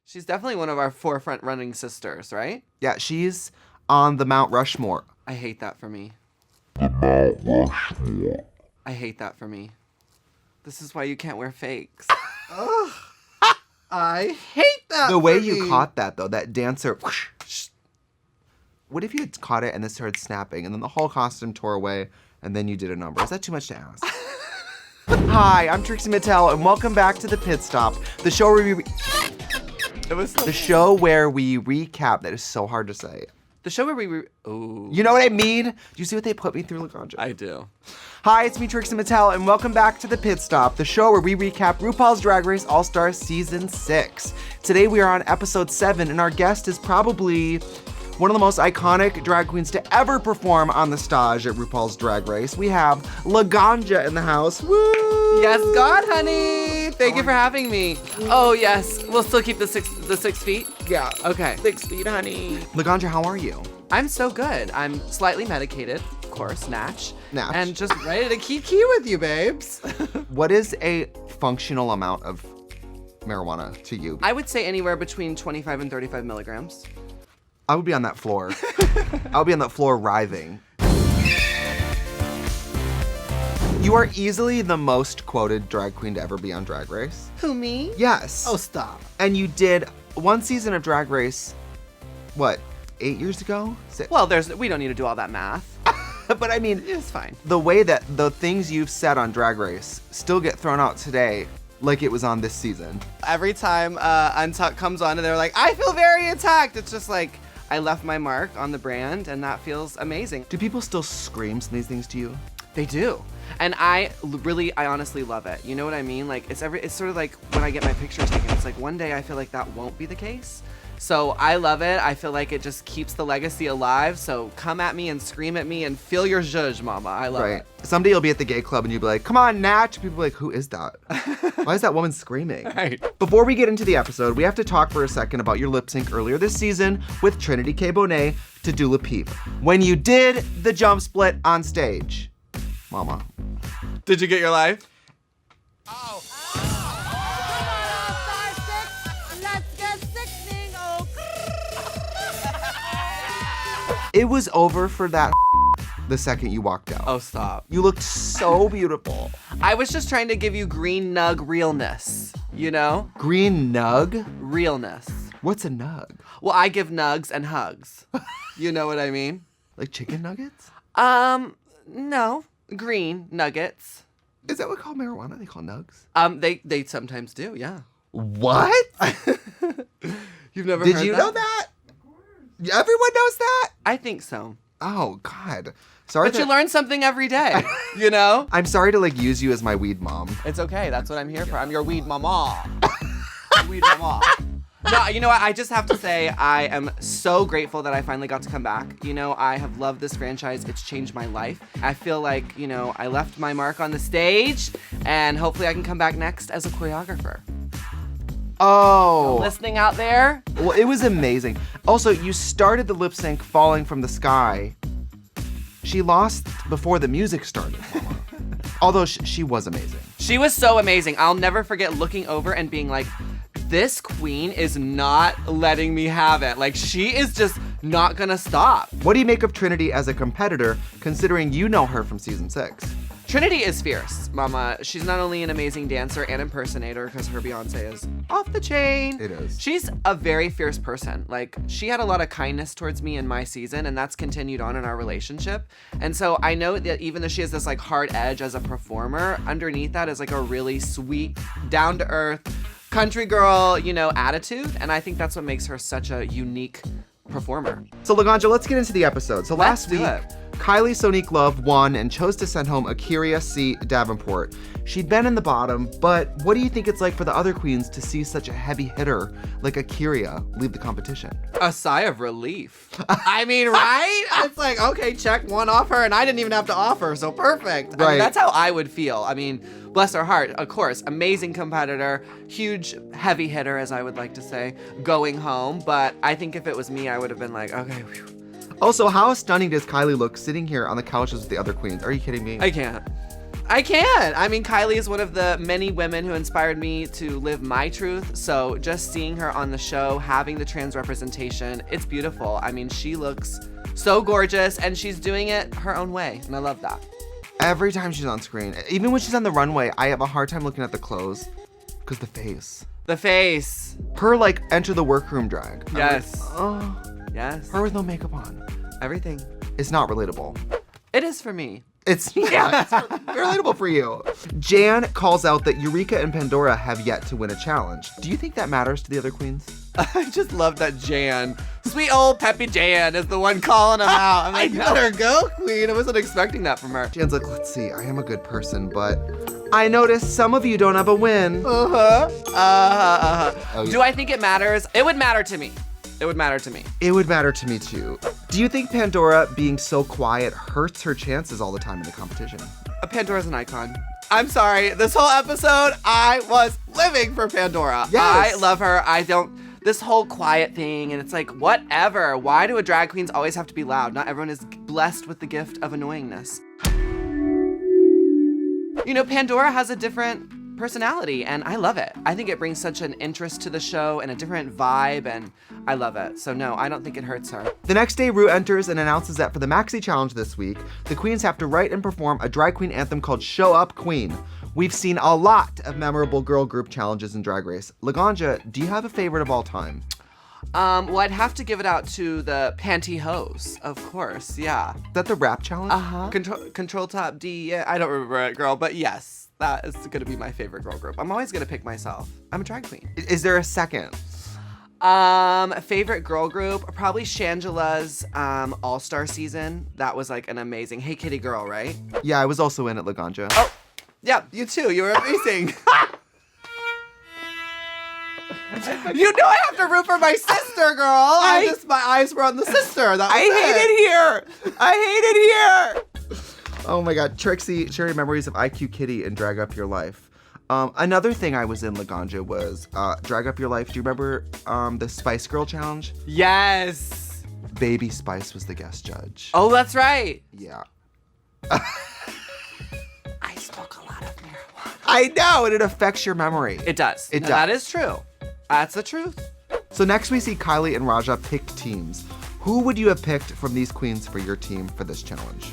She's definitely one of our forefront running sisters, right? Yeah, she's on the Mount Rushmore. I hate that for me. The Mount Rushmore. I hate that for me. This is why you can't wear fakes. Ugh. I hate that The way for you me. caught that, though, that dancer. Whoosh. What if you had caught it and then started snapping and then the whole costume tore away and then you did a number? Is that too much to ask? Hi, I'm Trixie Mattel and welcome back to The Pit Stop, the show where we recap. That is so hard to say. The show where we... Ooh. You know what I mean? Do you see what they put me through, Laganja? I do. Hi, it's me, Trixie Mattel, and welcome back to The Pit Stop, the show where we recap RuPaul's Drag Race All-Stars Season 6. Today we are on episode 7, and our guest is probably one of the most iconic drag queens to ever perform on the stage at RuPaul's Drag Race. We have Laganja in the house. Woo! Yas Gawd, honey! Thank you for having me. Oh, yes. We'll still keep the 6 feet? Yeah. Okay. 6 feet, honey. Laganja, how are you? I'm so good. I'm slightly medicated, of course, Natch. Natch. And just ready to keep key with you, babes. What is a functional amount of marijuana to you? I would say anywhere between 25 and 35 milligrams. I would be on that floor. I would be on that floor writhing. You are easily the most quoted drag queen to ever be on Drag Race. Who, me? Yes. Oh, stop. And you did one season of Drag Race, what, 8 years ago? Well, we don't need to do all that math. But I mean, It's fine. the way that the things you've said on Drag Race still get thrown out today like it was on this season. Every time Untucked comes on and they're like, I feel very attacked. It's just like, I left my mark on the brand and that feels amazing. Do people still scream some of these things to you? They do. And I honestly love it. You know what I mean? Like, it's sort of like when I get my pictures taken, it's like one day I feel like that won't be the case. So I love it. I feel like it just keeps the legacy alive. So come at me and scream at me and feel your zhuzh, mama. I love it. Someday you'll be at the gay club and you'll be like, come on, Natch. People are like, who is that? Why is that woman screaming? Right. Before we get into the episode, we have to talk for a second about your lip sync earlier this season with Trinity K. Bonet to Dula Peep. When you did the jump split on stage. Mama. Did you get your life? Oh. Let's get sickening. Oh. It was over for that the second you walked out. Oh, stop. You looked so beautiful. I was just trying to give you green nug realness, you know? Green nug? Realness. What's a nug? Well, I give nugs and hugs. You know what I mean? Like chicken nuggets? No. Green nuggets. Is that what we call marijuana? They call nugs? They sometimes do, yeah. What? You've never Did heard you that? know that? Everyone knows that? I think so. Oh, God. Sorry. But you learn something every day, you know? I'm sorry to like use you as my weed mom. It's okay. That's what I'm here for. I'm your weed mama. Weed mama. No, you know what? I just have to say I am so grateful that I finally got to come back. You know, I have loved this franchise. It's changed my life. I feel like, you know, I left my mark on the stage and hopefully I can come back next as a choreographer. Oh. Listening out there? Well, it was amazing. Also, you started the lip sync falling from the sky. She lost before the music started, Mama. Although she was amazing. She was so amazing. I'll never forget looking over and being like, this queen is not letting me have it. Like, she is just not gonna stop. What do you make of Trinity as a competitor, considering you know her from season 6? Trinity is fierce, mama. She's not only an amazing dancer and impersonator, because her Beyonce is off the chain. It is. She's a very fierce person. Like, she had a lot of kindness towards me in my season, and that's continued on in our relationship. And so I know that even though she has this like hard edge as a performer, underneath that is like a really sweet, down-to-earth, country girl, you know, attitude. And I think that's what makes her such a unique performer. So Laganja, let's get into the episode. So last Let's do week, it. Kylie Sonique Love won and chose to send home Akiria C. Davenport. She'd been in the bottom, but what do you think it's like for the other queens to see such a heavy hitter like Akiria leave the competition? A sigh of relief. I mean, right? It's like, okay, check one off her, and I didn't even have to offer, so perfect. I Right. mean, that's how I would feel. I mean, bless her heart, of course, amazing competitor, huge heavy hitter, as I would like to say, going home. But I think if it was me, I would have been like, okay, whew. Also, how stunning does Kylie look sitting here on the couches with the other queens? Are you kidding me? I can't. I can't. I mean, Kylie is one of the many women who inspired me to live my truth. So just seeing her on the show, having the trans representation, it's beautiful. I mean, she looks so gorgeous and she's doing it her own way. And I love that. Every time she's on screen, even when she's on the runway, I have a hard time looking at the clothes because the face. The face. Her like enter the workroom drag. Yes. Oh, Yes. her with no makeup on. Everything. It's not relatable. It is for me. It's relatable for you. Jan calls out that Eureka and Pandora have yet to win a challenge. Do you think that matters to the other queens? I just love that Jan. Sweet old Peppy Jan is the one calling him out. I'm like, let her go, queen. I wasn't expecting that from her. Jan's like, let's see, I am a good person, but I noticed some of you don't have a win. Oh, yeah. yeah. Do I think it matters? It would matter to me. It would matter to me. It would matter to me too. Do you think Pandora being so quiet hurts her chances all the time in the competition? Pandora's an icon. I'm sorry. This whole episode, I was living for Pandora. Yes. I love her. This whole quiet thing, and it's like, whatever. Why do drag queens always have to be loud? Not everyone is blessed with the gift of annoyingness. You know, Pandora has a different personality, and I love it. I think it brings such an interest to the show and a different vibe, and I love it. So no, I don't think it hurts her. The next day, Ru enters and announces that for the Maxi Challenge this week, the queens have to write and perform a drag queen anthem called Show Up Queen. We've seen a lot of memorable girl group challenges in Drag Race. Laganja, do you have a favorite of all time? Well, I'd have to give it out to the Pantyhose, of course, yeah. Is that the rap challenge? Uh-huh. Control Top D, yeah, I don't remember it, girl, but yes. That is gonna be my favorite girl group. I'm always gonna pick myself. I'm a drag queen. Is there a second? Favorite girl group, probably Shangela's All-Star season. That was like an amazing, Hey Kitty Girl, right? Yeah, I was also in it, Laganja. Oh, yeah, you too. You were amazing. You know I have to root for my sister, girl. My eyes were on the sister. I hate it here. Oh my God, Trixie, share your memories of IQ Kitty and Drag Up Your Life. Another thing I was in, Laganja, was Drag Up Your Life. Do you remember the Spice Girl Challenge? Yes. Baby Spice was the guest judge. Oh, that's right. Yeah. I smoke a lot of marijuana. I know, and it affects your memory. It does. It does. That is true. That's the truth. So next we see Kylie and Raja pick teams. Who would you have picked from these queens for your team for this challenge?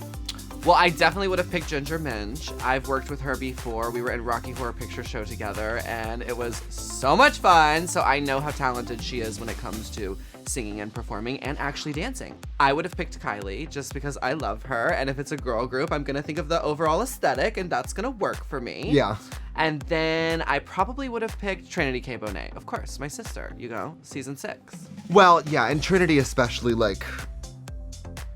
Well, I definitely would have picked Ginger Minj. I've worked with her before. We were in Rocky Horror Picture Show together, and it was so much fun. So I know how talented she is when it comes to singing and performing and actually dancing. I would have picked Kylie just because I love her, and if it's a girl group, I'm gonna think of the overall aesthetic, and that's gonna work for me. Yeah. And then I probably would have picked Trinity K. Bonet. Of course, my sister, season 6. Well, yeah, and Trinity especially, like,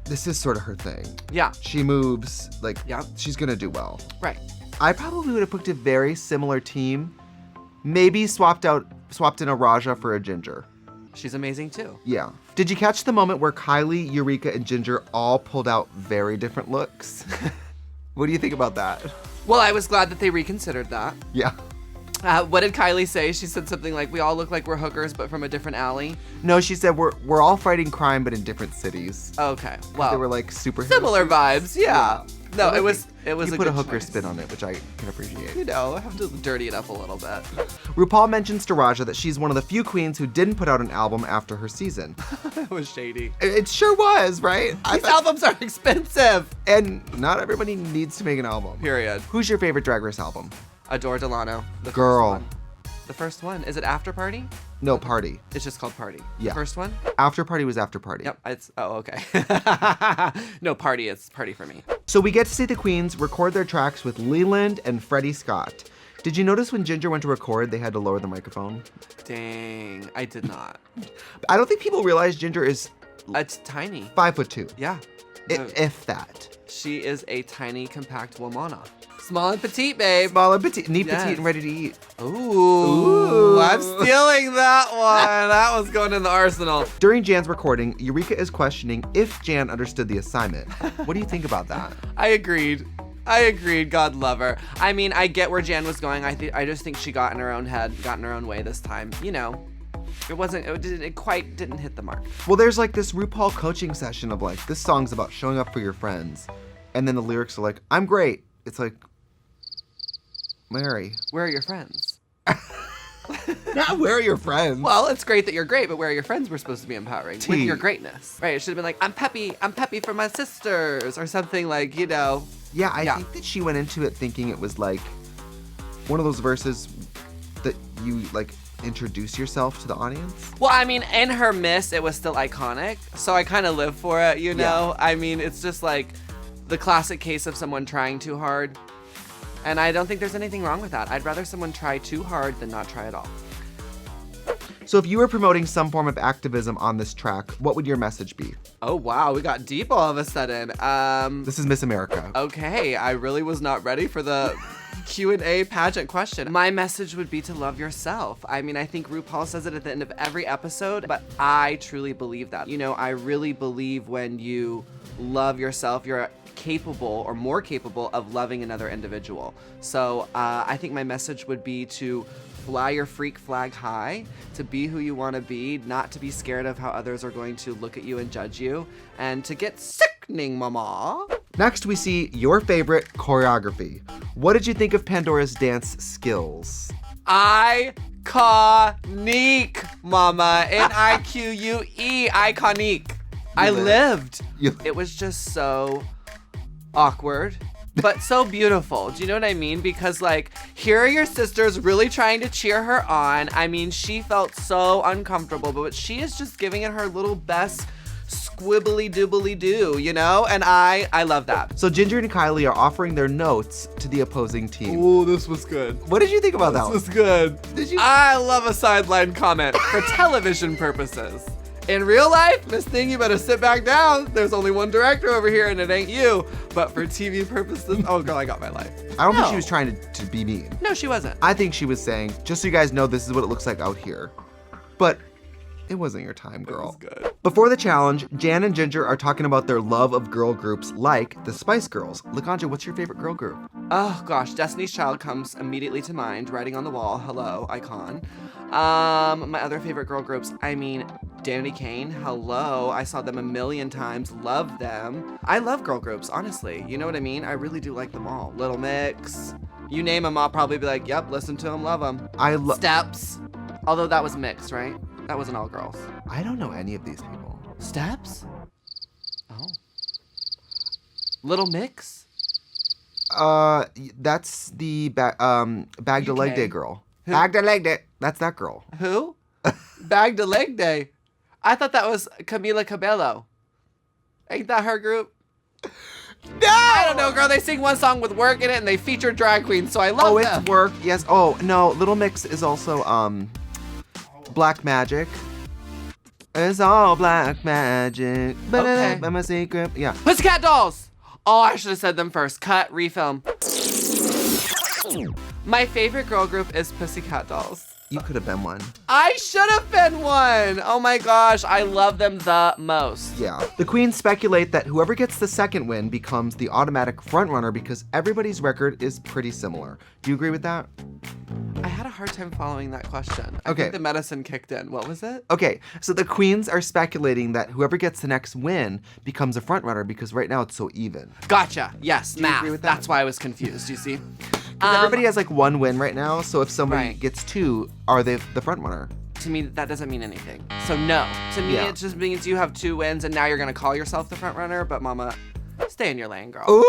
this is sort of her thing. Yeah. She moves, like, Yeah. she's gonna do well. Right. I probably would have picked a very similar team. Maybe swapped in a Raja for a Ginger. She's amazing too. Yeah. Did you catch the moment where Kylie, Eureka, and Ginger all pulled out very different looks? What do you think about that? Well, I was glad that they reconsidered that. Yeah. What did Kylie say? She said something like, we all look like we're hookers, but from a different alley. No, she said we're all fighting crime, but in different cities. Okay, well. They were like super similar vibes, yeah. No, it was you a put good a hooker choice. spin on it, which I can appreciate. I have to dirty it up a little bit. RuPaul mentions to Raja that she's one of the few queens who didn't put out an album after her season. That was shady. It sure was, right? These albums are expensive. And not everybody needs to make an album. Period. Who's your favorite Drag Race album? Adore Delano. The Girl. First one. The first one. Is it After Party? No, Party. It's just called Party. Yeah. The first one? After Party was After Party. Yep. Okay. No, Party. It's Party for me. So we get to see the queens record their tracks with Leland and Freddie Scott. Did you notice when Ginger went to record, they had to lower the microphone? Dang. I did not. I don't think people realize Ginger is It's tiny. 5'2". Yeah. If that. She is a tiny, compact womana. Small and petite, babe. Small and petite, neat, Yes. petite, and ready to eat. Ooh, I'm stealing that one. That one's going in the arsenal. During Jan's recording, Eureka is questioning if Jan understood the assignment. What do you think about that? I agreed. God love her. I mean, I get where Jan was going. I just think she got in her own head, got in her own way this time. It quite didn't hit the mark. Well, there's like this RuPaul coaching session of like, this song's about showing up for your friends. And then the lyrics are like, I'm great. It's like, Mary. Where are your friends? Not where are your friends? Well, it's great that you're great, but where are your friends were supposed to be empowering with T. your greatness. Right, it should have been like, I'm peppy for my sisters, or something like, you know. Yeah, I think that she went into it thinking it was like one of those verses that you like introduce yourself to the audience. Well, I mean, in her miss, it was still iconic, so I kind of live for it, you know? I mean, it's just like the classic case of someone trying too hard, and I don't think there's anything wrong with that. I'd rather someone try too hard than not try at all. So if you were promoting some form of activism on this track, what would your message be? Oh, wow, we got deep all of a sudden. This is Miss America. Okay, I really was not ready for the Q&A pageant question. My message would be to love yourself. I mean, I think RuPaul says it at the end of every episode, but I truly believe that. You know, I really believe when you love yourself, you're capable or more capable of loving another individual. So I think my message would be to fly your freak flag high, to be who you want to be, not to be scared of how others are going to look at you and judge you, and to get sickening, mama. Next, we see your favorite choreography. What did you think of Pandora's dance skills? Iconique, mama. N-I-Q-U-E, iconique. I lived. It was just so awkward, but so beautiful. Do you know what I mean? Because like, here are your sisters really trying to cheer her on. I mean, she felt so uncomfortable, but she is just giving it her little best squibbly doobly doo, you know? And I love that. So Ginger and Kylie are offering their notes to the opposing team. Ooh, this was good. What did you think about that one? This was good. Did you? I love a sideline comment for television purposes. In real life, Miss Thing, you better sit back down. There's only one director over here and it ain't you. But for TV purposes, oh girl, I got my life. I don't think she was trying to be mean. No, she wasn't. I think she was saying, just so you guys know, this is what it looks like out here. But it wasn't your time, girl. It was good. Before the challenge, Jan and Ginger are talking about their love of girl groups like the Spice Girls. Laganja, what's your favorite girl group? Oh gosh, Destiny's Child comes immediately to mind. Writing on the wall, hello, icon. My other favorite girl groups, I mean, Danity Kane, hello. I saw them a million times, love them. I love girl groups, honestly. You know what I mean? I really do like them all. Little Mix, you name them, I'll probably be like, yep, listen to them, love them. Steps, although that was mixed, right? That wasn't all girls. I don't know any of these people. Steps? Oh. Little Mix? That's the Bag to Leg UK. Day girl. Who? Bag to Leg Day. That's that girl. Who? Bag to Leg Day. I thought that was Camila Cabello. Ain't that her group? No! I don't know, girl. They sing one song with work in it and they feature drag queens, so I love Oh, them. it's work. Yes. Oh, no. Little Mix is also Black Magic. It's all black magic. Okay. My secret. Yeah. Pussycat Dolls. Oh, I should have said them first. Cut, refilm. My favorite girl group is Pussycat Dolls. You could have been one. I should have been one. Oh my gosh, I love them the most. Yeah. The queens speculate that whoever gets the second win becomes the automatic frontrunner because everybody's record is pretty similar. Do you agree with that? I had a hard time following that question. I Okay. think the medicine kicked in. What was it? Okay, so the queens are speculating that whoever gets the next win becomes a frontrunner because right now it's so even. Gotcha. Yes, you math. agree with that? That's why I was confused, you see? Everybody has like one win right now, so if somebody Right. gets two, are they the frontrunner? To me, that doesn't mean anything. So no. To me, Yeah. it just means you have 2 wins and now you're going to call yourself the front runner, but mama, stay in your lane, girl. Ooh!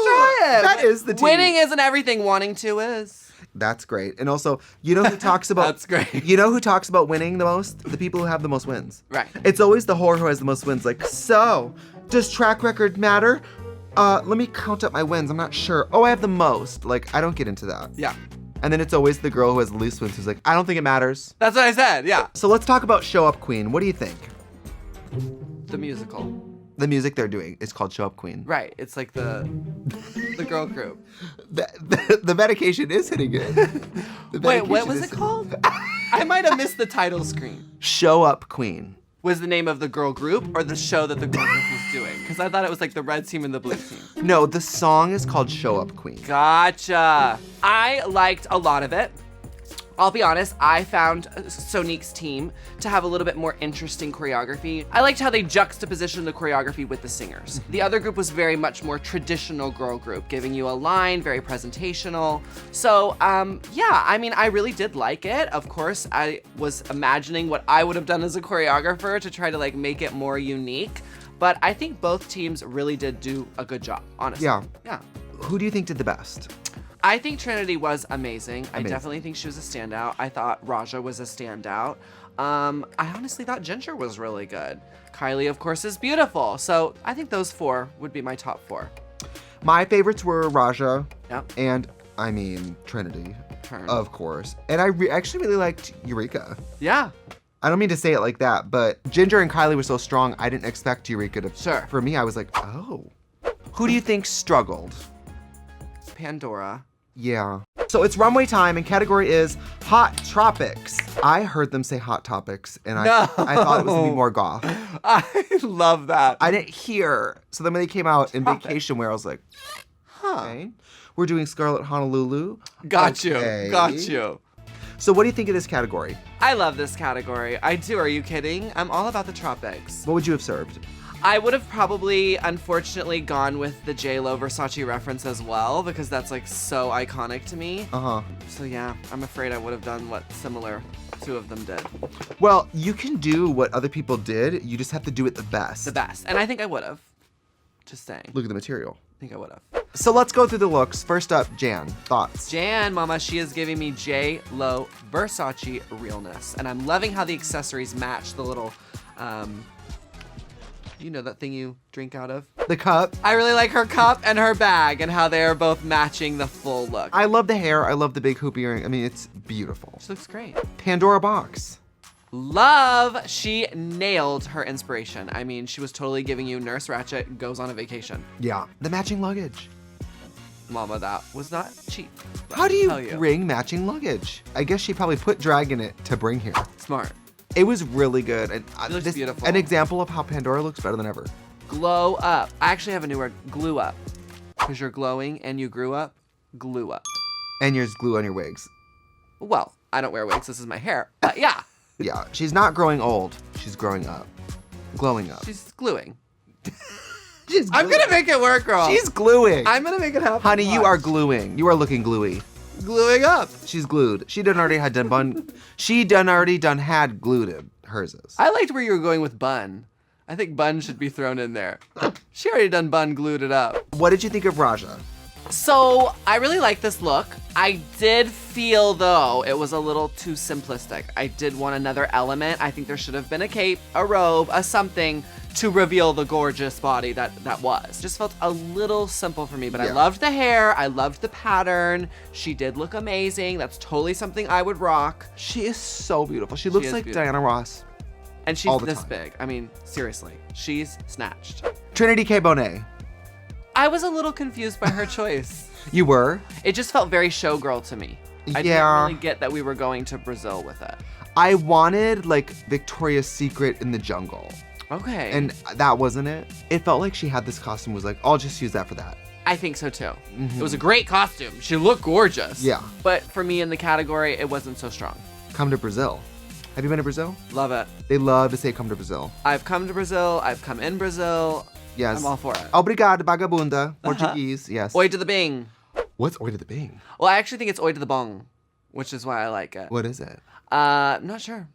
Try it. That is the tea. Winning isn't everything. Wanting to is. That's great. And also, you know who talks about That's great. You know who talks about winning the most? The people who have the most wins. Right. It's always the whore who has the most wins. Like, so, does track record matter? Let me count up my wins. I'm not sure. Oh, I have the most. Like, I don't get into that. Yeah. And then it's always the girl who has the least wins who's like, I don't think it matters. That's what I said. Yeah. So let's talk about Show Up Queen. What do you think? The musical. The music they're doing is called Show Up Queen. Right. It's like the girl group. The medication is hitting it. The Wait, what medication was is- it called? I might have missed the title screen. Show Up Queen. Was the name of the girl group or the show that the girl group was doing? Because I thought it was like the red team and the blue team. No, the song is called Show Up Queen. Gotcha. I liked a lot of it. I'll be honest, I found Sonique's team to have a little bit more interesting choreography. I liked how they juxtapositioned the choreography with the singers. The other group was very much more traditional girl group, giving you a line, very presentational. So, yeah, I mean, I really did like it. Of course, I was imagining what I would have done as a choreographer to try to like make it more unique. But I think both teams really did do a good job, honestly. Yeah. Who do you think did the best? I think Trinity was amazing. I definitely think she was a standout. I thought Raja was a standout. I honestly thought Ginger was really good. Kylie, of course, is beautiful. So I think those 4 would be my top 4. My favorites were Raja Yep. and, I mean, Trinity, Turn. of course. And I actually really liked Eureka. Yeah. I don't mean to say it like that, but Ginger and Kylie were so strong, I didn't expect Eureka to. Sure. For me, I was like, oh. Who do you think struggled? Pandora. Yeah. So it's runway time and category is Hot Tropics. I heard them say Hot Topics and I thought it was gonna be more goth. I love that. I didn't hear. So then when they came out in vacation wear, I was like, okay. We're doing Scarlet Honolulu. Got Okay. you. Got you. So what do you think of this category? I love this category. I do. Are you kidding? I'm all about the tropics. What would you have served? I would have probably, unfortunately, gone with the J.Lo Versace reference as well because that's like so iconic to me. Uh-huh. So yeah, I'm afraid I would have done what similar 2 of them did. Well, you can do what other people did. You just have to do it the best. The best. And I think I would have. Just saying. Look at the material. I think I would have. So let's go through the looks. First up, Jan, thoughts? Jan, mama, she is giving me J.Lo Versace realness. And I'm loving how the accessories match the little, you know that thing you drink out of? The cup. I really like her cup and her bag and how they are both matching the full look. I love the hair. I love the big hoop earring. I mean, it's beautiful. She looks great. Pandora box. Love. She nailed her inspiration. I mean, she was totally giving you Nurse Ratched goes on a vacation. Yeah. The matching luggage. Mama, that was not cheap. How do Tell you bring matching luggage? I guess she probably put drag in it to bring here. Smart. It was really good. And It looks beautiful. An example of how Pandora looks better than ever. Glow up. I actually have a new word. Glue up. Because you're glowing and you grew up. Glue up. And yours glue on your wigs. Well, I don't wear wigs. This is my hair. But yeah. Yeah, she's not growing old. She's growing up. Glowing up. She's gluing. She's I'm going to make it work, girl. She's gluing. I'm going to make it happen. Honey, you Watch. are gluing. You are looking gluey. Gluing up. She's glued. She done already had done bun. She done already done had glued it. Hers is. I liked where you were going with bun. I think bun should be thrown in there. She already done bun, glued it up. What did you think of Raja? So I really like this look. I did feel though it was a little too simplistic. I did want another element. I think there should have been a cape, a robe, a something to reveal the gorgeous body that was. Just felt a little simple for me, but I loved the hair. I loved the pattern. She did look amazing. That's totally something I would rock. She is so beautiful. She looks is like beautiful. Diana Ross. And she's All the this time. big. I mean, seriously, she's snatched. Trinity K. Bonet. I was a little confused by her choice. You were? It just felt very showgirl to me. I didn't really get that we were going to Brazil with it. I wanted like Victoria's Secret in the jungle. Okay. And that wasn't it. It felt like she had this costume, was like, I'll just use that for that. I think so too. It was a great costume. She looked gorgeous. Yeah. But for me in the category, it wasn't so strong. Come to Brazil. Have you been to Brazil? Love it. They love to say come to Brazil. I've come to Brazil. I've come in Brazil. Yes. I'm all for it. Obrigado, vagabunda. Portuguese, yes. Oi to the bing. What's oi to the bing? Well, I actually think it's oi to the bong, which is why I like it. What is it? I'm not sure.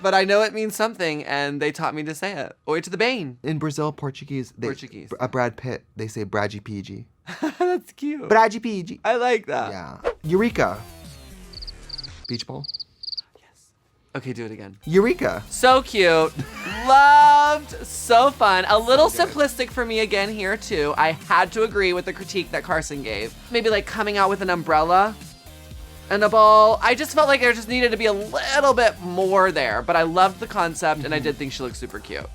But I know it means something, and they taught me to say it. Oi to the bane. In Brazil, Portuguese. Portuguese. Brad Pitt, they say Bradgy PG. That's cute. Bradgy PG. I like that. Yeah. Eureka. Beach ball. Okay, do it again. Eureka. So cute. Loved. So fun. A little simplistic for me again here too. I had to agree with the critique that Carson gave. Maybe like coming out with an umbrella and a ball. I just felt like there just needed to be a little bit more there, but I loved the concept and I did think she looked super cute.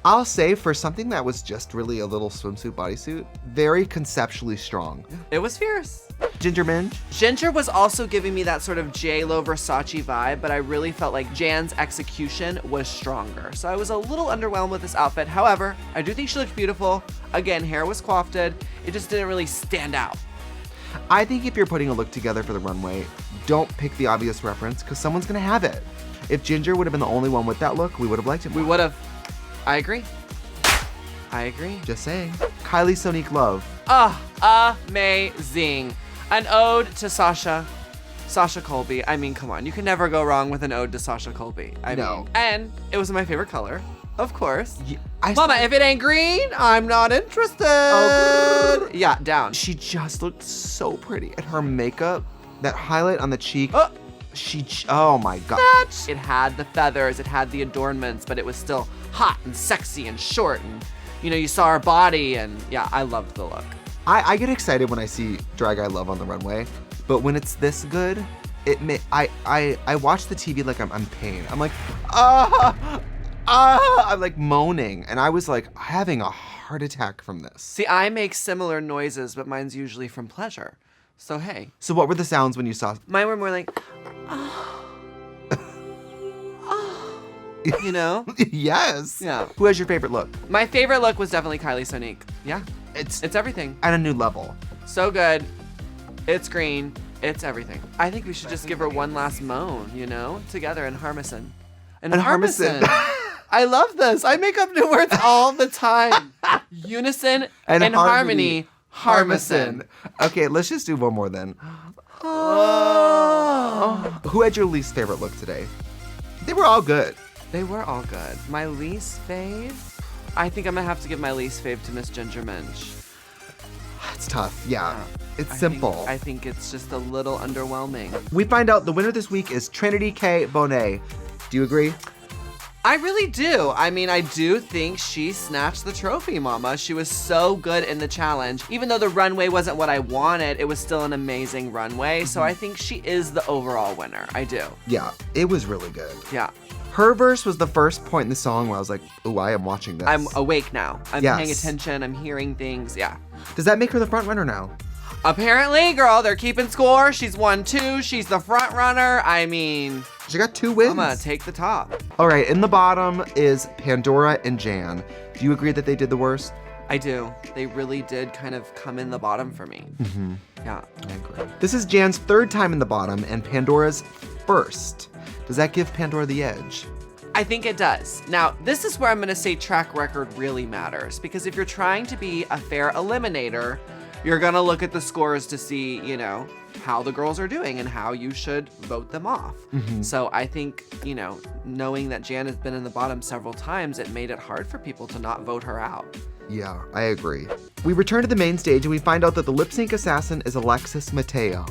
I'll say for something that was just really a little swimsuit bodysuit, very conceptually strong. It was fierce. Ginger Minge. Ginger was also giving me that sort of J.Lo Versace vibe, but I really felt like Jan's execution was stronger. So I was a little underwhelmed with this outfit. However, I do think she looked beautiful. Again, hair was coiffed. It just didn't really stand out. I think if you're putting a look together for the runway, don't pick the obvious reference because someone's gonna have it. If Ginger would have been the only one with that look, we would have liked it more. We would have. I agree. Just saying. Kylie Sonique Love. Amazing. An ode to Sasha Colby. I mean, come on. You can never go wrong with an ode to Sasha Colby. I mean, and it was my favorite color, of course. Yeah, Mama, if it ain't green, I'm not interested. Oh, yeah, down. she just looked so pretty. And her makeup, that highlight on the cheek. Oh my God. It had the feathers, it had the adornments, but it was still hot and sexy and short. And, you saw her body. And yeah, I loved the look. I get excited when I see Drag I Love on the runway. But when it's this good, I watch the TV like I'm in pain. I'm like, I'm like moaning. And I was like having a heart attack from this. See, I make similar noises, but mine's usually from pleasure. So, hey. So what were the sounds when you saw? Mine were more like, Yes. Yeah. Who has your favorite look? My favorite look was definitely Kylie Sonique. Yeah. It's It's everything. at a new level. So good. It's green. It's everything. I think we should just give her one last moan, together in Harmison. And Harmison. I love this. I make up new words all the time. Unison and harmony. Harmison. Okay, let's just do one more then. Oh. Who had your least favorite look today? They were all good. They were all good. My least fave? I think I'm going to have to give my least fave to Miss Ginger Minch. It's tough. Yeah. It's I simple. I think it's just a little underwhelming. We find out the winner this week is Trinity K. Bonet. Do you agree? I really do. I mean, I do think she snatched the trophy, Mama. She was so good in the challenge. Even though the runway wasn't what I wanted, it was still an amazing runway. So I think she is the overall winner. I do. Yeah, it was really good. Yeah. Her verse was the first point in the song where I was like, ooh, I am watching this. I'm awake now. I'm Yes. paying attention. I'm hearing things. Yeah. Does that make her the front runner now? Apparently, girl, they're keeping score. She's won 2. She's the front runner. I mean, She got 2 wins. I'm gonna take the top. All right, in the bottom is Pandora and Jan. Do you agree that they did the worst? I do. They really did kind of come in the bottom for me. Mm-hmm. Yeah. I agree. This is Jan's 3rd time in the bottom and Pandora's 1st. Does that give Pandora the edge? I think it does. Now, this is where I'm gonna say track record really matters, because if you're trying to be a fair eliminator, you're gonna look at the scores to see, how the girls are doing and how you should vote them off. Mm-hmm. So I think, knowing that Jan has been in the bottom several times, it made it hard for people to not vote her out. Yeah, I agree. We return to the main stage and we find out that the lip sync assassin is Alexis Mateo.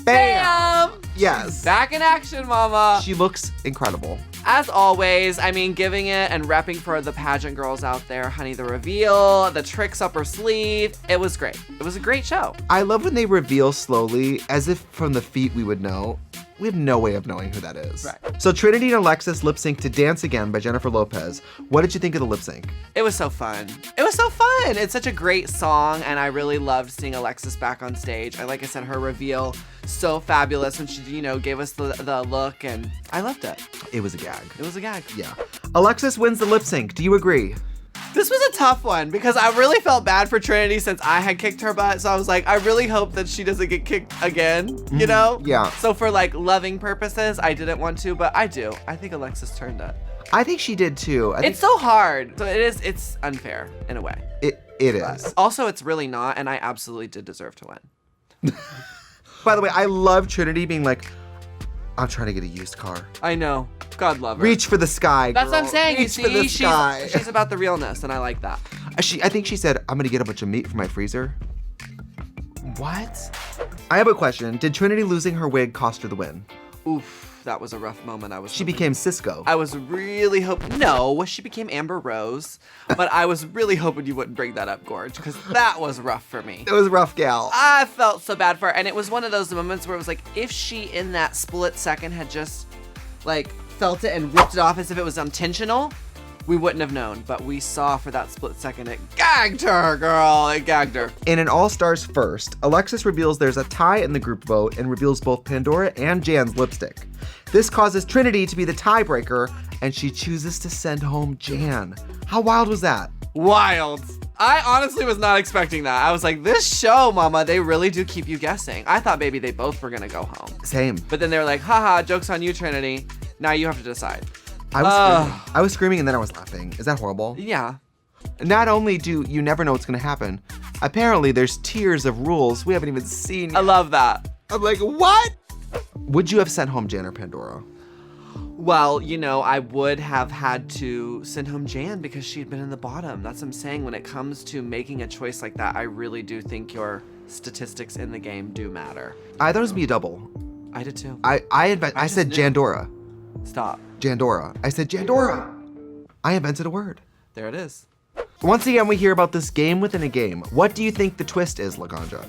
Bam! Yes. Back in action, Mama. She looks incredible. As always, I mean, giving it and repping for the pageant girls out there. Honey, the reveal, the tricks up her sleeve. It was great. It was a great show. I love when they reveal slowly, as if from the feet we would know. We have no way of knowing who that is. Right. So Trinity and Alexis lip sync to Dance Again by Jennifer Lopez. What did you think of the lip sync? It was so fun. It was so fun. It's such a great song, and I really loved seeing Alexis back on stage. Like I said, her reveal, so fabulous when she, gave us the look, and I loved it. It was a gag. It was a gag. Yeah. Alexis wins the lip sync. Do you agree? This was a tough one because I really felt bad for Trinity since I had kicked her butt. So I was like, I really hope that she doesn't get kicked again, Yeah. So for loving purposes, I didn't want to, but I do. I think Alexis turned it. I think she did too. It's so hard. So it's unfair in a way. It is. Also, it's really not, and I absolutely did deserve to win. By the way, I love Trinity being like, I'm trying to get a used car. I know. God love her. Reach for the sky, girl. That's what I'm saying. Reach for the sky. She's about the realness, and I like that. I think she said, I'm going to get a bunch of meat from my freezer. What? I have a question. Did Trinity losing her wig cost her the win? Oof, that was a rough moment. She became Cisco. I was really hoping. No, she became Amber Rose. But I was really hoping you wouldn't bring that up, Gorge, because that was rough for me. It was rough, gal. I felt so bad for her. And it was one of those moments where it was like, if she in that split second had just, felt it and ripped it off as if it was intentional, we wouldn't have known. But we saw for that split second, it gagged her, girl. It gagged her. In an All-Stars first, Alexis reveals there's a tie in the group vote and reveals both Pandora and Jan's lipstick. This causes Trinity to be the tiebreaker, and she chooses to send home Jan. How wild was that? Wild. I honestly was not expecting that. I was like, this show, mama, they really do keep you guessing. I thought maybe they both were gonna go home. Same. But then they were like, haha, joke's on you, Trinity. Now you have to decide. I was screaming and then I was laughing. Is that horrible? Yeah. Not only do you never know what's gonna happen, apparently there's tiers of rules we haven't even seen. I love that. I'm like, what? Would you have sent home Jan or Pandora? Well, you know, I would have had to send home Jan because she'd been in the bottom. That's what I'm saying. When it comes to making a choice like that, I really do think your statistics in the game do matter. I thought it was gonna be a double. I did too. I said knew. Jandora. Stop. Jandora. I said Jandora. I invented a word. There it is. Once again, we hear about this game within a game. What do you think the twist is, Laganja?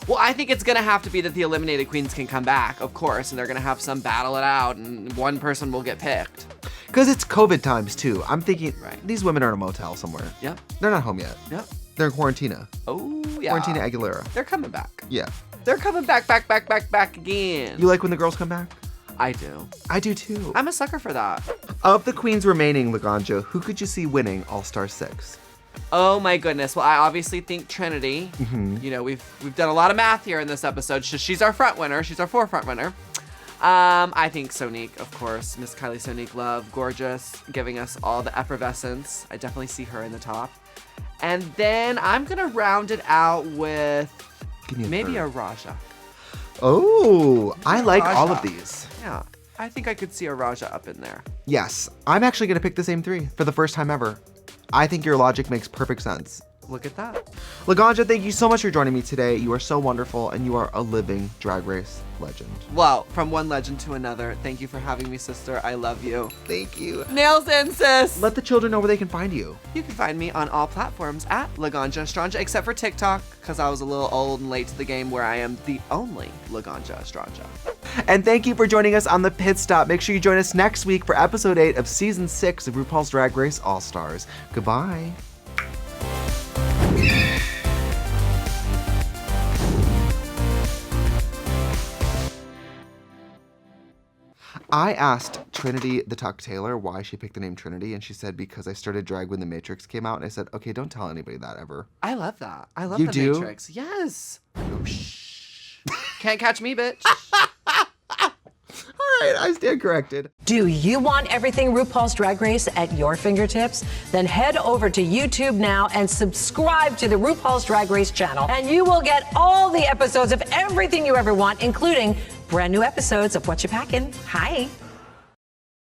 Well, I think it's gonna have to be that the eliminated queens can come back, of course, and they're gonna have some battle it out, and one person will get picked. Because it's COVID times too. I'm thinking, Right. these women are in a motel somewhere. Yep. They're not home yet. Yep. They're in Quarantina. Oh, yeah. Quarantina Aguilera. They're coming back. Yeah. They're coming back again. You like when the girls come back? I do. I do too. I'm a sucker for that. Of the queens remaining, Laganja, who could you see winning All-Star 6? Oh my goodness. Well, I obviously think Trinity. You know, we've done a lot of math here in this episode. She's our front winner. She's our forefront winner. I think Sonique, of course. Miss Kylie Sonique Love, gorgeous, giving us all the effervescence. I definitely see her in the top. And then I'm gonna round it out with Give me a maybe third. a Raja. Oh, I like all of Raja. these. Yeah, I think I could see a Raja up in there. Yes, I'm actually gonna pick the same three for the first time ever. I think your logic makes perfect sense. Look at that. Laganja, thank you so much for joining me today. You are so wonderful and you are a living Drag Race legend. Well, from one legend to another. Thank you for having me, sister. I love you. Thank you. Nails in, sis. Let the children know where they can find you. You can find me on all platforms at Laganja Estranja, except for TikTok, because I was a little old and late to the game where I am the only Laganja Estranja. And thank you for joining us on the Pit Stop. Make sure you join us next week for episode 8 of season 6 of RuPaul's Drag Race All-Stars. Goodbye. I asked Trinity the Tuck Taylor why she picked the name Trinity, and she said because I started drag when The Matrix came out, and I said, okay, don't tell anybody that ever. I love that. I love You the do? Matrix. Yes. Oh, shh. Can't catch me, bitch. All right, I stand corrected. Do you want everything RuPaul's Drag Race at your fingertips? Then head over to YouTube now and subscribe to the RuPaul's Drag Race channel, and you will get all the episodes of everything you ever want, including brand new episodes of What You Packin'. Hi.